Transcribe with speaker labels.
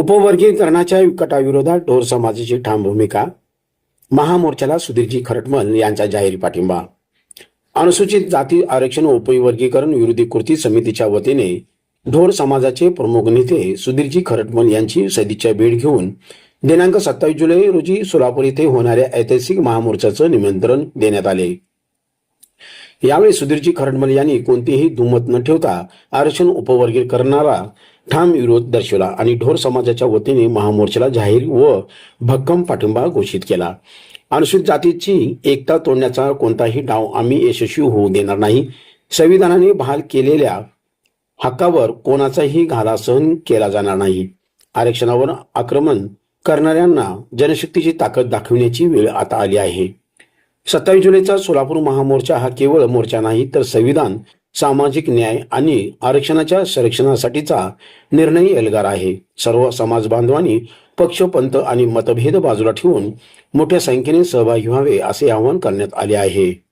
Speaker 1: उपवर्गीकरणाच्या विकटाविरोधात ढोर समाजाची ठाम भूमिका. महामोर्चाला सुधीरजी खरटमल यांचा जाहीर पाठिंबा. अनुसूचित जाती आरक्षण व उपवर्गीकरण विरोधी कृती समितीच्या वतीने ढोर समाजाचे प्रमुख नेते सुधीरजी खरटमल यांची सदिच्छा भेट घेऊन दिनांक 27 जुलै रोजी सोलापूर येथे होणाऱ्या ऐतिहासिक महामोर्चाचं निमंत्रण देण्यात आले. यावेळी सुधीरजी खरटमल यांनी कोणतीही दुमत न ठेवता आरक्षण उपवर्गीकरणाला ठाम विरोध दर्शवला आणि ढोर समाजाच्या वतीने महामोर्चाला जाहीर व भक्कम पाठिंबा घोषित केला. अनुसूचित जातीची एकता तोडण्याचा कोणताही डाव आम्ही यशस्वी होऊ देणार नाही. संविधानाने बहाल केलेल्या हक्कावर कोणाचाही घाला सहन केला जाणार नाही. आरक्षणावर आक्रमण करणाऱ्यांना जनशक्तीची ताकद दाखविण्याची वेळ आता आली आहे. 27 जुलैचा सोलापूर महामोर्चा हा केवळ मोर्चा नाही, तर संविधान, सामाजिक न्याय आणि आरक्षणाच्या संरक्षणासाठीचा निर्णय एल्गार आहे. सर्व समाज बांधवांनी पक्ष, पंथ आणि मतभेद बाजूला ठेवून मोठ्या संख्येने सहभागी व्हावे असे आवाहन करण्यात आले आहे.